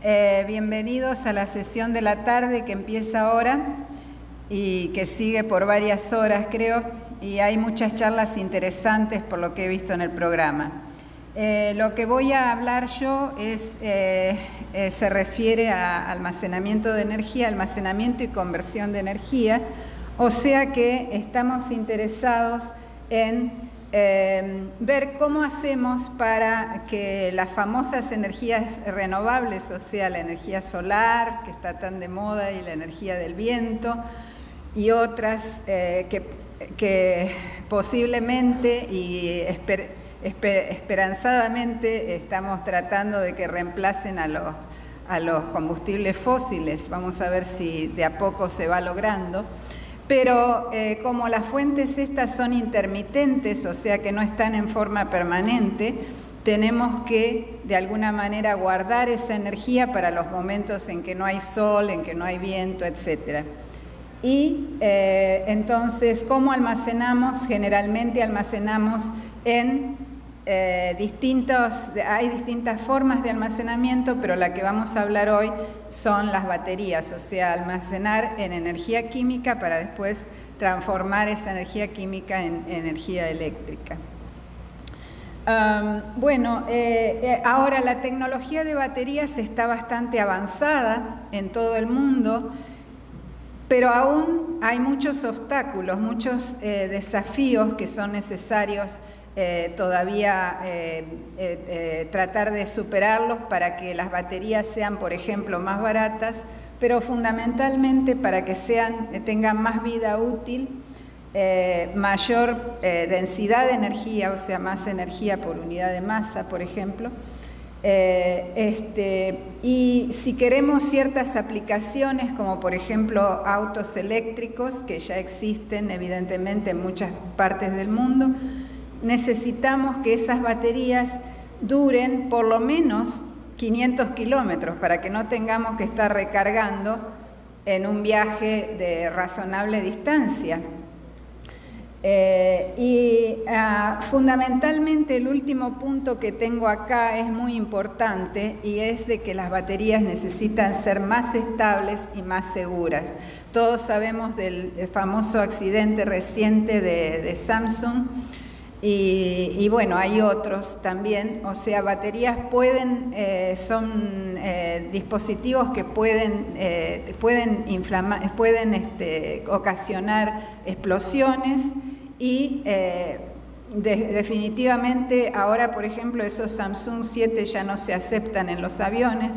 Bienvenidos a la sesión de la tarde que empieza ahora y que sigue por varias horas, creo, y hay muchas charlas interesantes por lo que he visto en el programa. Lo que voy a hablar yo se refiere a almacenamiento de energía, almacenamiento y conversión de energía, o sea que estamos interesados en ver cómo hacemos para que las famosas energías renovables, o sea, la energía solar, que está tan de moda, y la energía del viento, y otras que posiblemente y esperanzadamente estamos tratando de que reemplacen a los combustibles fósiles. Vamos a ver si de a poco se va logrando. Pero como las fuentes estas son intermitentes, o sea que no están en forma permanente, tenemos que de alguna manera guardar esa energía para los momentos en que no hay sol, en que no hay viento, etc. Y entonces, ¿cómo almacenamos? Generalmente almacenamos en hay distintas formas de almacenamiento, pero la que vamos a hablar hoy son las baterías, o sea, almacenar en energía química para después transformar esa energía química en energía eléctrica. Ahora la tecnología de baterías está bastante avanzada en todo el mundo, pero aún hay muchos obstáculos, muchos desafíos que son necesarios todavía tratar de superarlos para que las baterías sean, por ejemplo, más baratas, pero fundamentalmente para que tengan más vida útil, mayor densidad de energía, o sea, más energía por unidad de masa, por ejemplo. Y si queremos ciertas aplicaciones, como por ejemplo autos eléctricos, que ya existen evidentemente en muchas partes del mundo, necesitamos que esas baterías duren por lo menos 500 kilómetros para que no tengamos que estar recargando en un viaje de razonable distancia. Fundamentalmente el último punto que tengo acá es muy importante, y es de que las baterías necesitan ser más estables y más seguras. Todos sabemos del famoso accidente reciente de Samsung. Y bueno, hay otros también, o sea, baterías son dispositivos que pueden ocasionar explosiones y definitivamente ahora, por ejemplo, esos Samsung 7 ya no se aceptan en los aviones.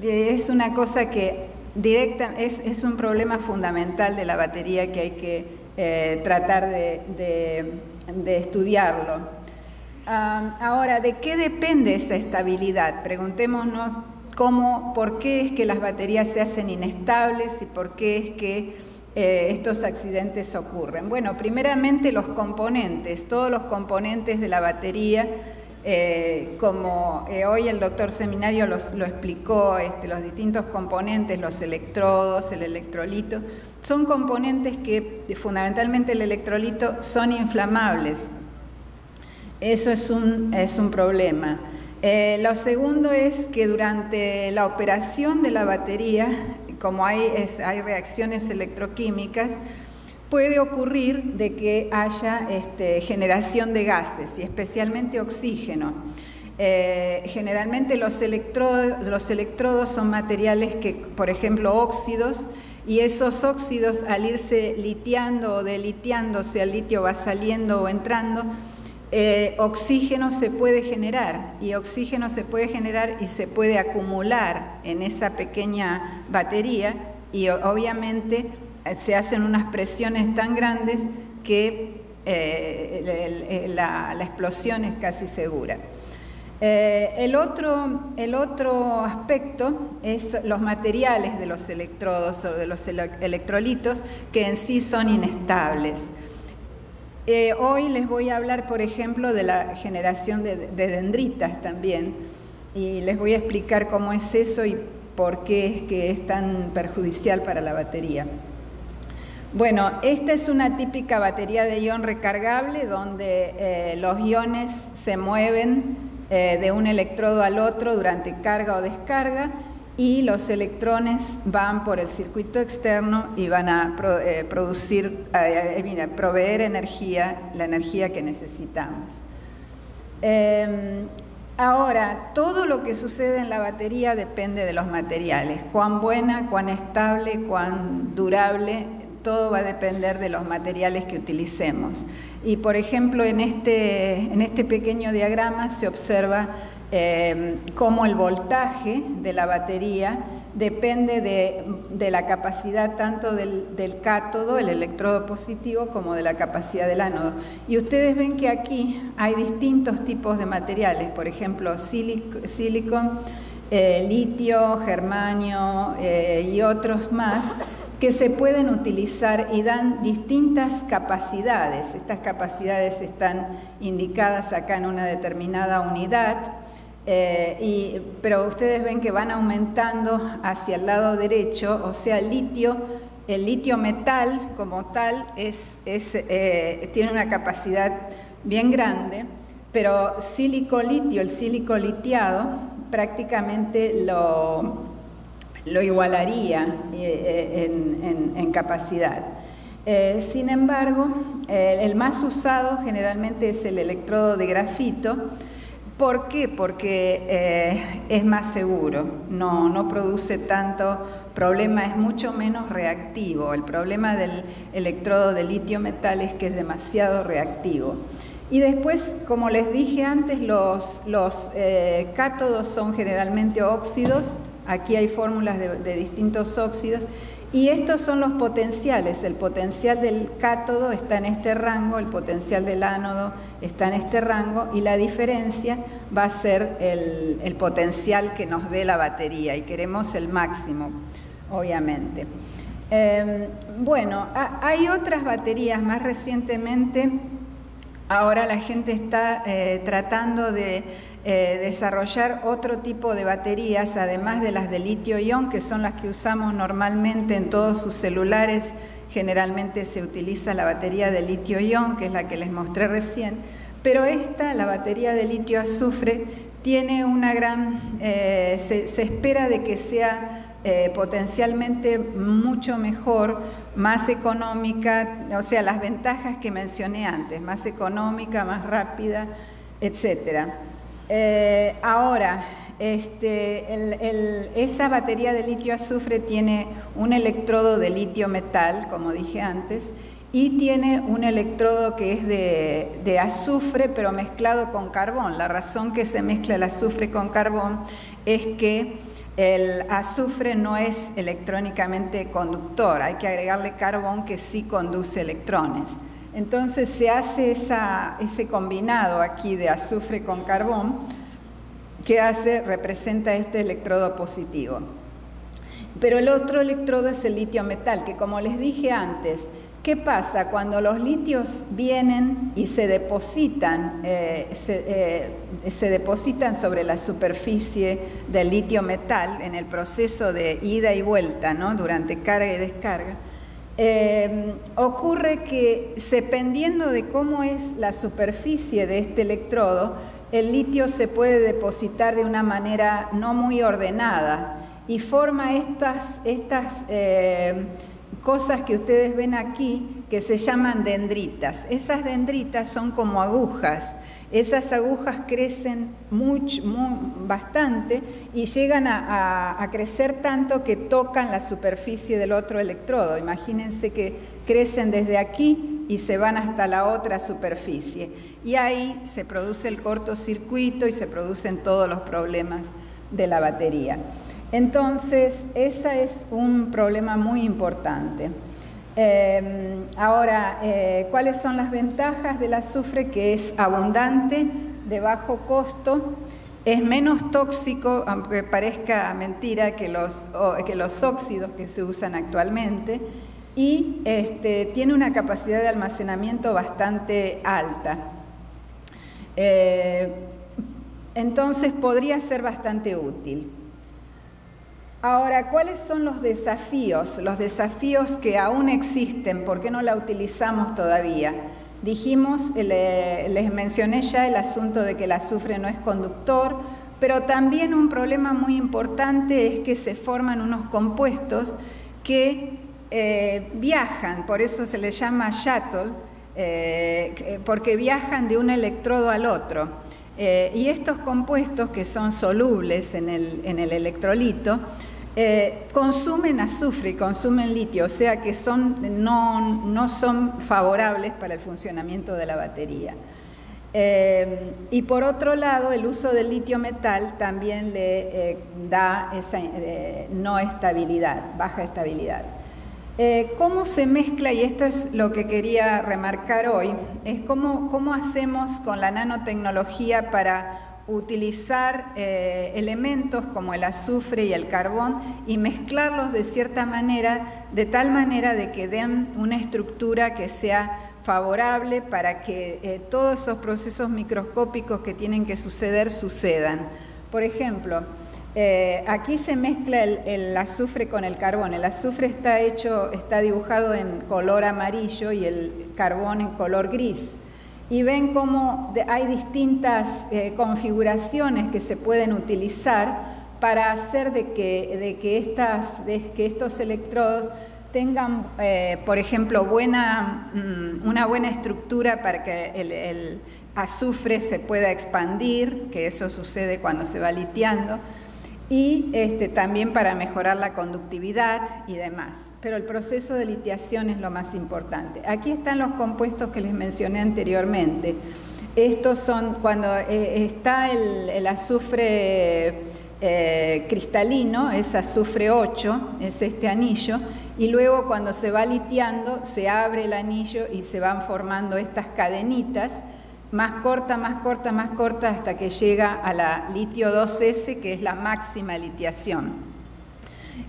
Es una cosa que es un problema fundamental de la batería que hay que tratar de estudiarlo. Ahora, ¿de qué depende esa estabilidad? Preguntémonos por qué es que las baterías se hacen inestables y por qué es que estos accidentes ocurren. Bueno, primeramente los componentes, todos los componentes de la batería, como hoy el doctor Seminario lo explicó, los distintos componentes, los electrodos, el electrolito, son componentes que fundamentalmente el electrolito son inflamables. Eso es un problema. Lo segundo es que durante la operación de la batería, como hay reacciones electroquímicas, puede ocurrir de que haya generación de gases, y especialmente oxígeno. Generalmente los electrodos son materiales que, por ejemplo, óxidos, y esos óxidos, al irse litiando o delitiando, o sea, el litio va saliendo o entrando, oxígeno se puede generar, y se puede acumular en esa pequeña batería, y obviamente se hacen unas presiones tan grandes que la explosión es casi segura. El otro aspecto es los materiales de los electrodos o de los electrolitos, que en sí son inestables. Hoy les voy a hablar, por ejemplo, de la generación de dendritas también, y les voy a explicar cómo es eso y por qué es que es tan perjudicial para la batería. Bueno, esta es una típica batería de ion recargable donde los iones se mueven de un electrodo al otro durante carga o descarga, y los electrones van por el circuito externo y van a proveer energía, la energía que necesitamos. Ahora, todo lo que sucede en la batería depende de los materiales. Cuán buena, cuán estable, cuán durable, todo va a depender de los materiales que utilicemos. Y por ejemplo, en este pequeño diagrama se observa cómo el voltaje de la batería depende de la capacidad tanto del cátodo, el electrodo positivo, como de la capacidad del ánodo. Y ustedes ven que aquí hay distintos tipos de materiales, por ejemplo, silicón, litio, germanio y otros más, que se pueden utilizar y dan distintas capacidades. Estas capacidades están indicadas acá en una determinada unidad, pero ustedes ven que van aumentando hacia el lado derecho, o sea, el litio metal como tal tiene una capacidad bien grande, pero el sílico litiado prácticamente lo igualaría en capacidad. Sin embargo, el más usado generalmente es el electrodo de grafito. ¿Por qué? Porque es más seguro, no produce tanto problema, es mucho menos reactivo. El problema del electrodo de litio metal es que es demasiado reactivo. Y después, como les dije antes, los cátodos son generalmente óxidos. Aquí hay fórmulas de distintos óxidos. Y estos son los potenciales. El potencial del cátodo está en este rango, el potencial del ánodo está en este rango, y la diferencia va a ser el potencial que nos dé la batería, y queremos el máximo, obviamente. Bueno, hay otras baterías. Más recientemente, ahora la gente está tratando de desarrollar otro tipo de baterías, además de las de litio-ion, que son las que usamos normalmente en todos sus celulares. Generalmente se utiliza la batería de litio-ion, que es la que les mostré recién, pero la batería de litio-azufre, tiene una gran, se espera de que sea potencialmente mucho mejor, más económica, o sea, las ventajas que mencioné antes, más económica, más rápida, etcétera. Ahora, esa batería de litio-azufre tiene un electrodo de litio metal, como dije antes, y tiene un electrodo que es de azufre, pero mezclado con carbón. La razón que se mezcla el azufre con carbón es que el azufre no es electrónicamente conductor, hay que agregarle carbón que sí conduce electrones. Entonces se hace ese combinado aquí de azufre con carbón que representa este electrodo positivo. Pero el otro electrodo es el litio metal, que como les dije antes, ¿qué pasa? Cuando los litios vienen y se depositan sobre la superficie del litio metal en el proceso de ida y vuelta, ¿no? Durante carga y descarga, ocurre que, dependiendo de cómo es la superficie de este electrodo, el litio se puede depositar de una manera no muy ordenada y forma estas cosas que ustedes ven aquí, que se llaman dendritas. Esas dendritas son como agujas. Esas agujas crecen bastante y llegan a crecer tanto que tocan la superficie del otro electrodo. Imagínense que crecen desde aquí y se van hasta la otra superficie. Y ahí se produce el cortocircuito y se producen todos los problemas de la batería. Entonces, ese es un problema muy importante. Ahora, ¿cuáles son las ventajas del azufre? Que es abundante, de bajo costo, es menos tóxico, aunque parezca mentira, que los óxidos que se usan actualmente, y tiene una capacidad de almacenamiento bastante alta. Entonces, podría ser bastante útil. Ahora, ¿cuáles son los desafíos? Los desafíos que aún existen, ¿por qué no la utilizamos todavía? Dijimos, les mencioné ya el asunto de que el azufre no es conductor, Pero también un problema muy importante es que se forman unos compuestos que viajan, por eso se les llama shuttle, porque viajan de un electrodo al otro. Y estos compuestos, que son solubles en el electrolito, consumen azufre y consumen litio, o sea que no son favorables para el funcionamiento de la batería. Y por otro lado, el uso del litio metal también le da esa no estabilidad, baja estabilidad. ¿Cómo se mezcla? Y esto es lo que quería remarcar hoy, es cómo hacemos con la nanotecnología para utilizar elementos como el azufre y el carbón y mezclarlos de cierta manera, de tal manera de que den una estructura que sea favorable para que todos esos procesos microscópicos que tienen que suceder, sucedan. Por ejemplo, aquí se mezcla el azufre con el carbón. El azufre está dibujado en color amarillo y el carbón en color gris. Y ven cómo hay distintas configuraciones que se pueden utilizar para hacer de que estos electrodos tengan, por ejemplo, una buena estructura para que el azufre se pueda expandir, que eso sucede cuando se va litiando, y también para mejorar la conductividad y demás. Pero el proceso de litiación es lo más importante. Aquí están los compuestos que les mencioné anteriormente. Estos son cuando está el azufre cristalino, es azufre 8, es este anillo, y luego cuando se va litiando se abre el anillo y se van formando estas cadenitas, más corta, más corta, más corta, hasta que llega a la litio 2S, que es la máxima litiación.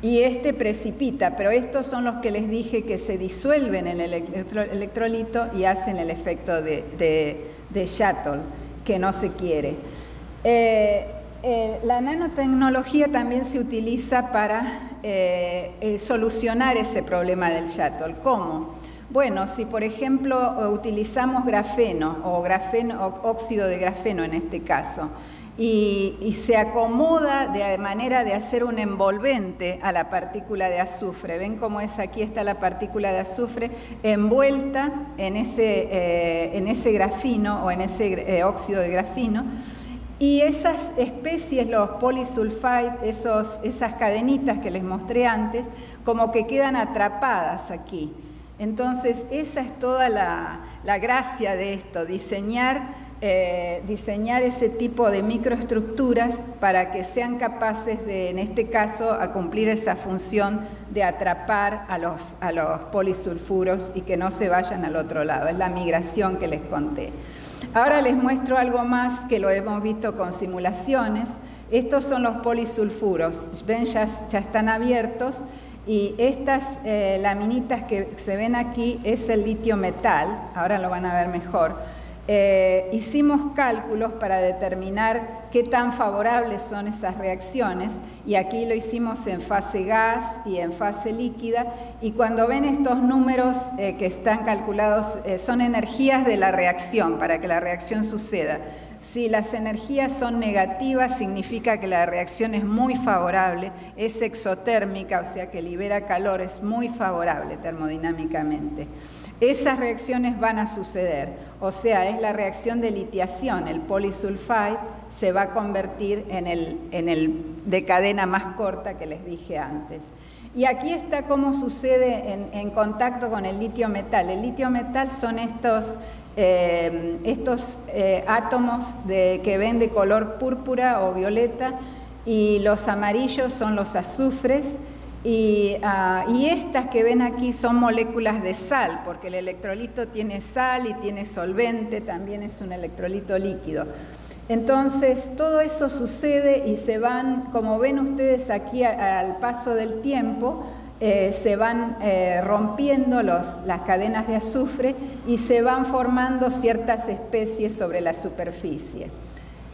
Y precipita, pero estos son los que les dije que se disuelven en el electrolito y hacen el efecto de shuttle, que no se quiere. La nanotecnología también se utiliza para solucionar ese problema del shuttle. ¿Cómo? Bueno, si por ejemplo utilizamos grafeno o óxido de grafeno en este caso, y se acomoda de manera de hacer un envolvente a la partícula de azufre. ¿Ven cómo aquí está la partícula de azufre envuelta en ese grafino o en ese óxido de grafino? Y esas especies, los polysulfide, esas cadenitas que les mostré antes, como que quedan atrapadas aquí. Entonces, esa es toda la gracia de esto, diseñar ese tipo de microestructuras para que sean capaces de, en este caso, a cumplir esa función de atrapar a los polisulfuros y que no se vayan al otro lado. Es la migración que les conté. Ahora les muestro algo más que lo hemos visto con simulaciones. Estos son los polisulfuros. Ven, ya están abiertos. Y estas laminitas que se ven aquí es el litio metal, ahora lo van a ver mejor. Hicimos cálculos para determinar qué tan favorables son esas reacciones y aquí lo hicimos en fase gas y en fase líquida, y cuando ven estos números que están calculados son energías de la reacción para que la reacción suceda. Si las energías son negativas, significa que la reacción es muy favorable, es exotérmica, o sea que libera calor, es muy favorable termodinámicamente. Esas reacciones van a suceder, o sea, es la reacción de litiación, el polysulfide se va a convertir en el de cadena más corta que les dije antes. Y aquí está cómo sucede en contacto con el litio metal. El litio metal son estos átomos que ven de color púrpura o violeta, y los amarillos son los azufres, y estas que ven aquí son moléculas de sal, porque el electrolito tiene sal y tiene solvente, también es un electrolito líquido. Entonces todo eso sucede y se van, como ven ustedes aquí al paso del tiempo, se van rompiendo las cadenas de azufre y se van formando ciertas especies sobre la superficie.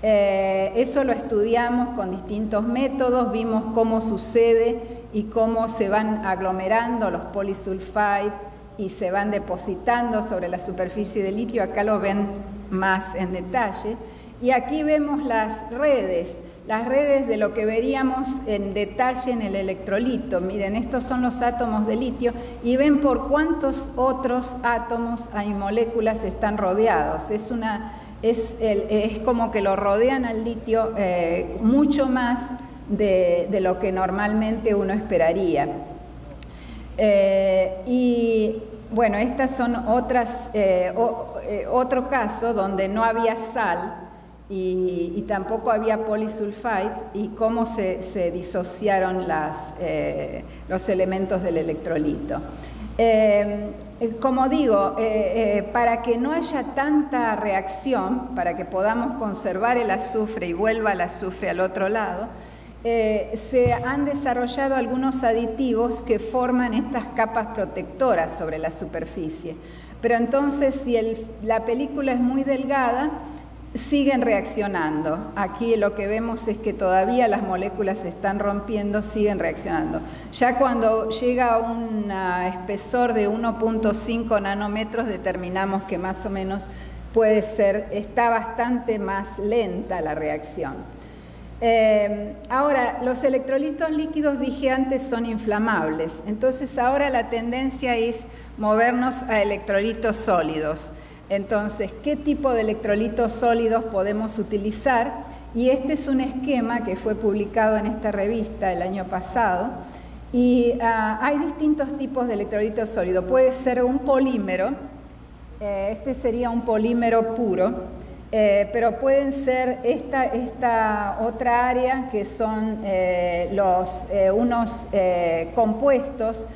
Eso lo estudiamos con distintos métodos, vimos cómo sucede y cómo se van aglomerando los polysulfide y se van depositando sobre la superficie de litio. Acá lo ven más en detalle. Y aquí vemos las redes. las redes de lo que veríamos en detalle en el electrolito. Miren, estos son los átomos de litio y ven por cuántos otros átomos y moléculas están rodeados. Es como que lo rodean al litio mucho más de lo que normalmente uno esperaría. Y bueno, estas son otro caso donde no había sal y tampoco había polisulfide y cómo se disociaron los elementos del electrolito. Como digo, para que no haya tanta reacción, para que podamos conservar el azufre y vuelva el azufre al otro lado, se han desarrollado algunos aditivos que forman estas capas protectoras sobre la superficie. Pero entonces, si la película es muy delgada, siguen reaccionando. Aquí lo que vemos es que todavía las moléculas se están rompiendo, siguen reaccionando. Ya cuando llega a un espesor de 1.5 nanómetros, determinamos que más o menos está bastante más lenta la reacción. Ahora, los electrolitos líquidos, dije antes, son inflamables. Entonces, ahora la tendencia es movernos a electrolitos sólidos. Entonces, ¿qué tipo de electrolitos sólidos podemos utilizar? Y este es un esquema que fue publicado en esta revista el año pasado. Y hay distintos tipos de electrolitos sólidos. Puede ser un polímero, este sería un polímero puro. Pero pueden ser esta otra área que son unos compuestos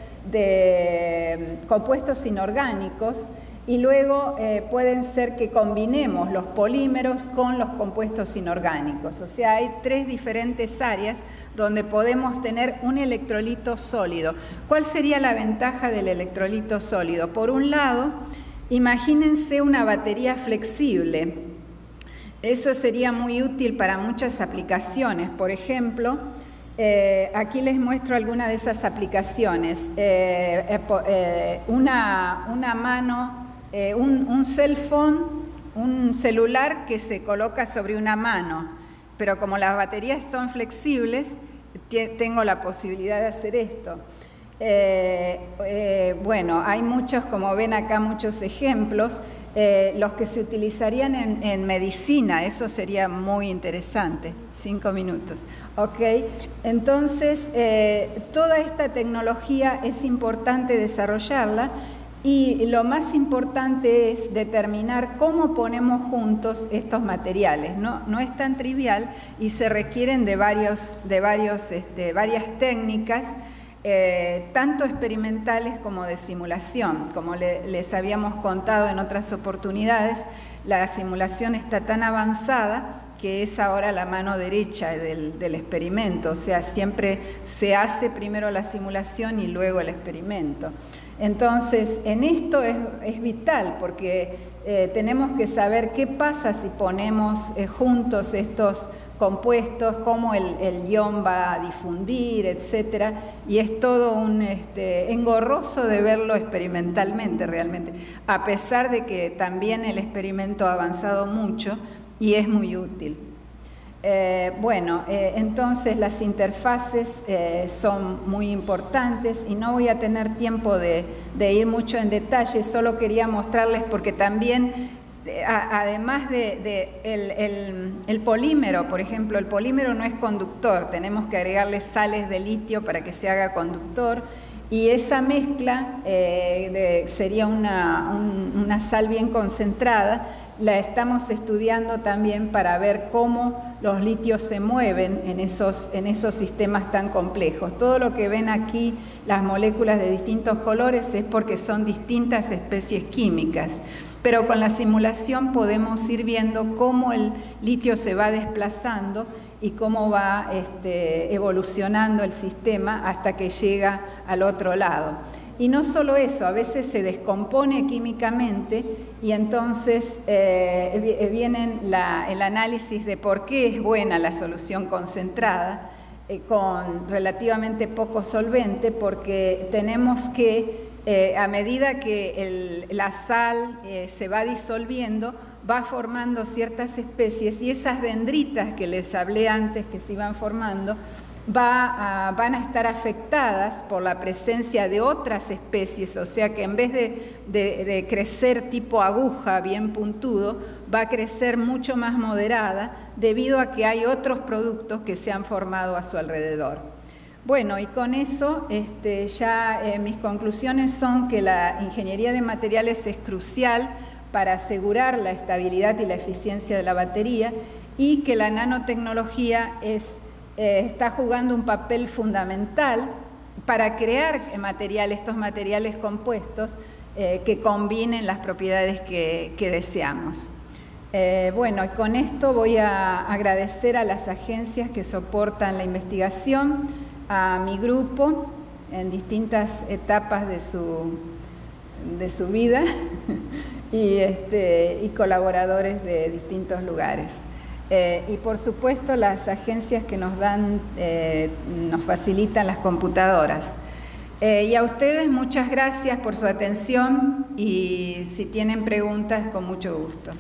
inorgánicos, y luego pueden ser que combinemos los polímeros con los compuestos inorgánicos. O sea, hay 3 diferentes áreas donde podemos tener un electrolito sólido. ¿Cuál sería la ventaja del electrolito sólido? Por un lado, imagínense una batería flexible. Eso sería muy útil para muchas aplicaciones. Por ejemplo, aquí les muestro algunas de esas aplicaciones. Una mano, un cell phone, un celular que se coloca sobre una mano, pero como las baterías son flexibles, tengo la posibilidad de hacer esto. Bueno, hay muchos, como ven acá, muchos ejemplos. Los que se utilizarían en medicina, eso sería muy interesante. 5 minutos. Ok, entonces toda esta tecnología es importante desarrollarla, y lo más importante es determinar cómo ponemos juntos estos materiales. No es tan trivial y se requieren de varias técnicas, tanto experimentales como de simulación. Como les habíamos contado en otras oportunidades, la simulación está tan avanzada que es ahora la mano derecha del experimento. O sea, siempre se hace primero la simulación y luego el experimento. Entonces, en esto es vital, porque tenemos que saber qué pasa si ponemos juntos estos compuestos, cómo el ion va a difundir, etcétera, y es todo un engorroso de verlo experimentalmente realmente, a pesar de que también el experimento ha avanzado mucho y es muy útil. Entonces las interfaces son muy importantes y no voy a tener tiempo de ir mucho en detalle, solo quería mostrarles porque también además el polímero, por ejemplo, el polímero no es conductor, tenemos que agregarle sales de litio para que se haga conductor, y esa mezcla sería una sal bien concentrada. La estamos estudiando también para ver cómo los litios se mueven en esos sistemas tan complejos. Todo lo que ven aquí, las moléculas de distintos colores, es porque son distintas especies químicas. Pero con la simulación podemos ir viendo cómo el litio se va desplazando y cómo va evolucionando el sistema hasta que llega al otro lado. Y no solo eso, a veces se descompone químicamente y entonces viene el análisis de por qué es buena la solución concentrada con relativamente poco solvente, porque tenemos que, a medida que la sal se va disolviendo, va formando ciertas especies y esas dendritas que les hablé antes que se iban formando van a estar afectadas por la presencia de otras especies, o sea que en vez de crecer tipo aguja bien puntudo, va a crecer mucho más moderada debido a que hay otros productos que se han formado a su alrededor. Bueno, y con eso mis conclusiones son que la ingeniería de materiales es crucial para asegurar la estabilidad y la eficiencia de la batería y que la nanotecnología está jugando un papel fundamental para crear estos materiales compuestos que combinen las propiedades que deseamos. Bueno, y con esto voy a agradecer a las agencias que soportan la investigación, a mi grupo en distintas etapas de su vida y colaboradores de distintos lugares. Y por supuesto las agencias que nos facilitan las computadoras. Y a ustedes muchas gracias por su atención y si tienen preguntas, con mucho gusto.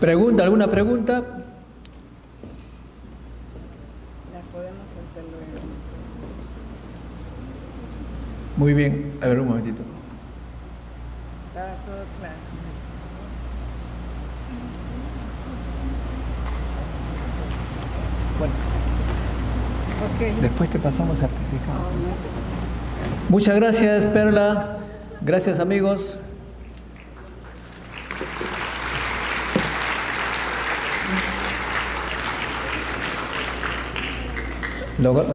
¿Alguna pregunta? Las podemos hacer luego. Muy bien, a ver un momentito. Estaba todo claro. Bueno, Okay. Después te pasamos certificado. Muchas gracias, Perla. Gracias, amigos.